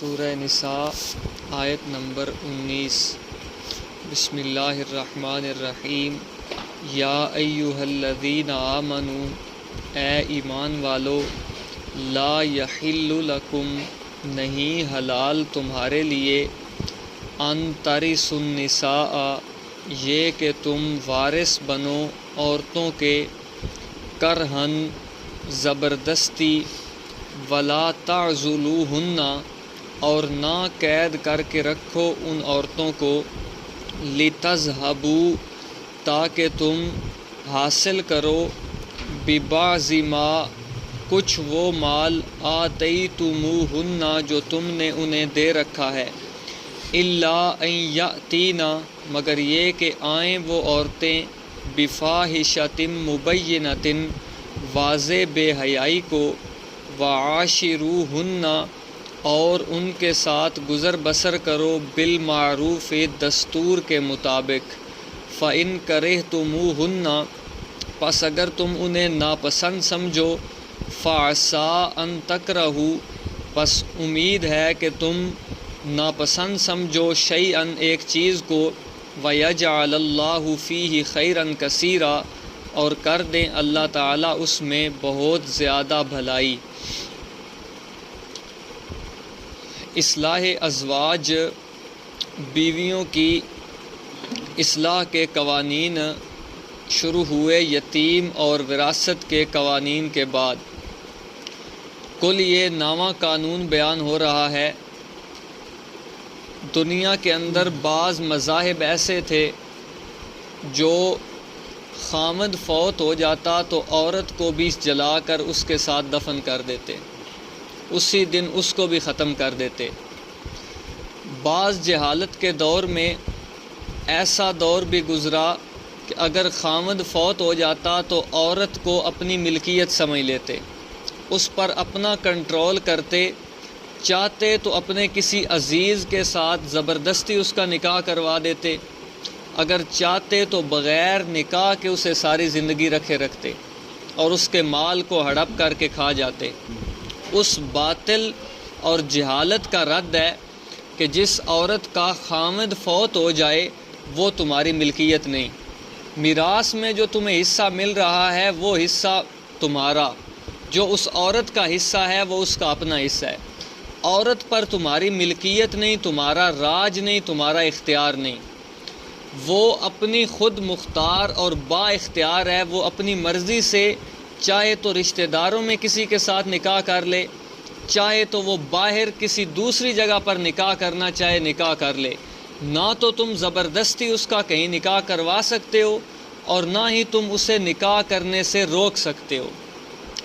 سورہ نساء آیت نمبر 19۔ بسم اللہ الرحمن الرحیم۔ یا ایہا الذین آمنوا، اے ایمان والو، لا یحل لکم، نہیں حلال تمہارے لیے، ان ترثوا النساء، یہ کہ تم وارث بنو عورتوں کے، کرہن، زبردستی، ولا تعضلوہن، اور نہ قید کر کے رکھو ان عورتوں کو، لتذہبوا، تاکہ تم حاصل کرو، ببعض ما، کچھ وہ مال، آتیتموہن، جو تم نے انہیں دے رکھا ہے، الا ان یأتین، مگر یہ کہ آئیں وہ عورتیں، بفاحشۃ مبینۃ، واضح بے حیائی کو، وعاشروہن، اور ان کے ساتھ گزر بسر کرو، بالمعروف، دستور کے مطابق، فإن کرہتموہن، پس اگر تم انہیں ناپسند سمجھو، فعسیٰ ان تکرہوا، پس امید ہے کہ تم ناپسند سمجھو، شیئاً ایک چیز کو، ویجعل اللہ فیہ خیرا کثیرا، اور کر دیں اللہ تعالیٰ اس میں بہت زیادہ بھلائی۔ اصلاح ازواج، بیویوں کی اصلاح کے قوانین شروع ہوئے یتیم اور وراثت کے قوانین کے بعد۔ کل یہ 9واں قانون بیان ہو رہا ہے۔ دنیا کے اندر بعض مذاہب ایسے تھے جو خامد فوت ہو جاتا تو عورت کو بھی جلا کر اس کے ساتھ دفن کر دیتے، اسی دن اس کو بھی ختم کر دیتے۔ بعض جہالت کے دور میں ایسا دور بھی گزرا کہ اگر خامد فوت ہو جاتا تو عورت کو اپنی ملکیت سمجھ لیتے، اس پر اپنا کنٹرول کرتے، چاہتے تو اپنے کسی عزیز کے ساتھ زبردستی اس کا نکاح کروا دیتے، اگر چاہتے تو بغیر نکاح کے اسے ساری زندگی رکھے رکھتے اور اس کے مال کو ہڑپ کر کے کھا جاتے۔ اس باطل اور جہالت کا رد ہے کہ جس عورت کا خامد فوت ہو جائے وہ تمہاری ملکیت نہیں، میراث میں جو تمہیں حصہ مل رہا ہے وہ حصہ تمہارا، جو اس عورت کا حصہ ہے وہ اس کا اپنا حصہ ہے۔ عورت پر تمہاری ملکیت نہیں، تمہارا راج نہیں، تمہارا اختیار نہیں، وہ اپنی خود مختار اور با اختیار ہے، وہ اپنی مرضی سے چاہے تو رشتہ داروں میں کسی کے ساتھ نکاح کر لے، چاہے تو وہ باہر کسی دوسری جگہ پر نکاح کرنا چاہے نکاح کر لے، نہ تو تم زبردستی اس کا کہیں نکاح کروا سکتے ہو اور نہ ہی تم اسے نکاح کرنے سے روک سکتے ہو۔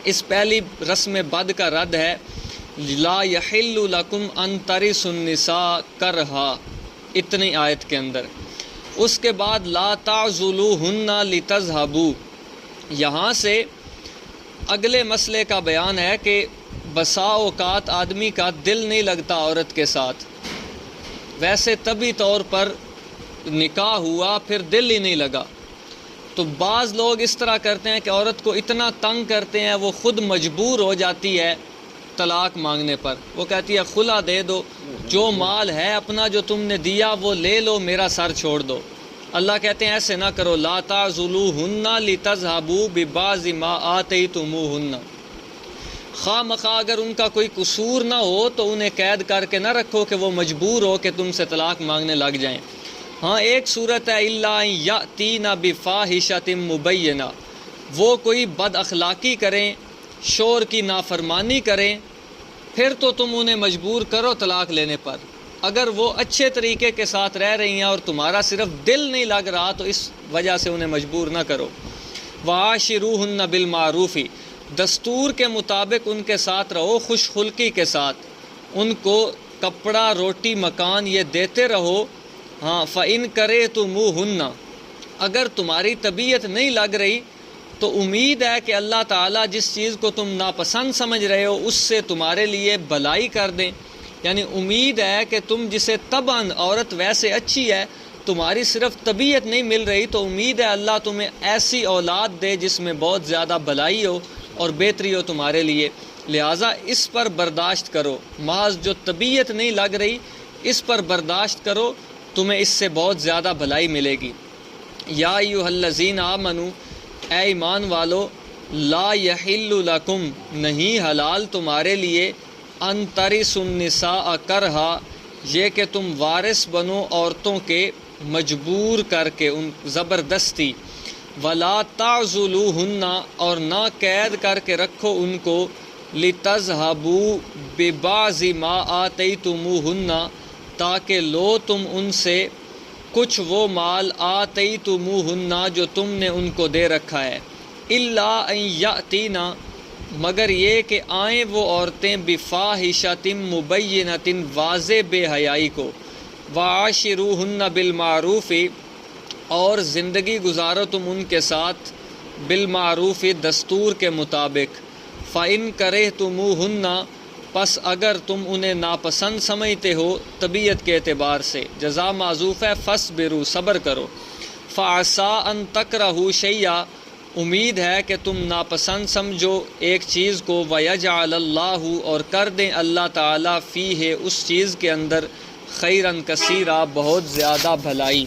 اس پہلی رسم بد کا رد ہے، لا یحل لکم ان ترثوا النساء کرہا، اتنی آیت کے اندر۔ اس کے بعد لا تعضلوہن لتذہبوا، یہاں سے اگلے مسئلے کا بیان ہے کہ بسا اوقات آدمی کا دل نہیں لگتا عورت کے ساتھ، ویسے طبی طور پر نکاح ہوا پھر دل ہی نہیں لگا، تو بعض لوگ اس طرح کرتے ہیں کہ عورت کو اتنا تنگ کرتے ہیں وہ خود مجبور ہو جاتی ہے طلاق مانگنے پر، وہ کہتی ہے خلا دے دو، جو مال ہے اپنا جو تم نے دیا وہ لے لو، میرا سر چھوڑ دو۔ اللہ کہتے ہیں ایسے نہ کرو، لا تعضلوہن لتذہبوا ببعض ما آتیتموہن، خواہ مخواہ اگر ان کا کوئی قصور نہ ہو تو انہیں قید کر کے نہ رکھو کہ وہ مجبور ہو کہ تم سے طلاق مانگنے لگ جائیں۔ ہاں ایک صورت ہے، الا ان یأتین بفاحشۃ مبینہ، وہ کوئی بد اخلاقی کریں، شوہر کی نافرمانی کریں، پھر تو تم انہیں مجبور کرو طلاق لینے پر۔ اگر وہ اچھے طریقے کے ساتھ رہ رہی ہیں اور تمہارا صرف دل نہیں لگ رہا تو اس وجہ سے انہیں مجبور نہ کرو۔ وعاشروہن بالمعروف، دستور کے مطابق ان کے ساتھ رہو، خوش خلقی کے ساتھ، ان کو کپڑا، روٹی، مکان یہ دیتے رہو۔ ہاں فإن کرہتموہن، اگر تمہاری طبیعت نہیں لگ رہی تو امید ہے کہ اللہ تعالیٰ جس چیز کو تم ناپسند سمجھ رہے ہو اس سے تمہارے لیے بھلائی کر دیں، یعنی امید ہے کہ تم جسے طبعاً عورت ویسے اچھی ہے، تمہاری صرف طبیعت نہیں مل رہی تو امید ہے اللہ تمہیں ایسی اولاد دے جس میں بہت زیادہ بھلائی ہو اور بہتری ہو تمہارے لیے۔ لہٰذا اس پر برداشت کرو، محض جو طبیعت نہیں لگ رہی اس پر برداشت کرو، تمہیں اس سے بہت زیادہ بھلائی ملے گی۔ یا ایھا الذین آمنوا، اے ایمان والو، لا یحل لکم، نہیں حلال تمہارے لیے، ان ترثوا النساء کرہا، یہ کہ تم وارث بنو عورتوں کے مجبور کر کے، ان زبردستی، ولا تعضلوہن، اور نہ قید کر کے رکھو ان کو، لتذہبوا ببعض ما آتیتموہن، تاکہ لو تم ان سے کچھ وہ مال آتیتموہن جو تم نے ان کو دے رکھا ہے، الا ان یاتینا، مگر یہ کہ آئیں وہ عورتیں، بفاحشۃ مبینۃ، واضح بے حیائی کو، وعاشروہن بالمعروف، اور زندگی گزارو تم ان کے ساتھ بالمعروف، دستور کے مطابق، فَإِن كَرِهْتُمُوهُنَّ، پس اگر تم انہیں ناپسند سمجھتے ہو طبیعت کے اعتبار سے، جزا معذوف ہے، فَاصْبِرُوا، صبر کرو، فَعَسَىٰ أَن تَكْرَهُوا شَيْئًا، امید ہے کہ تم ناپسند سمجھو ایک چیز کو، وَيَجْعَلَ اللَّهُ، اور کر دیں اللہ تعالیٰ، فیہ، اس چیز کے اندر، خیراً کثیرا، بہت زیادہ بھلائی۔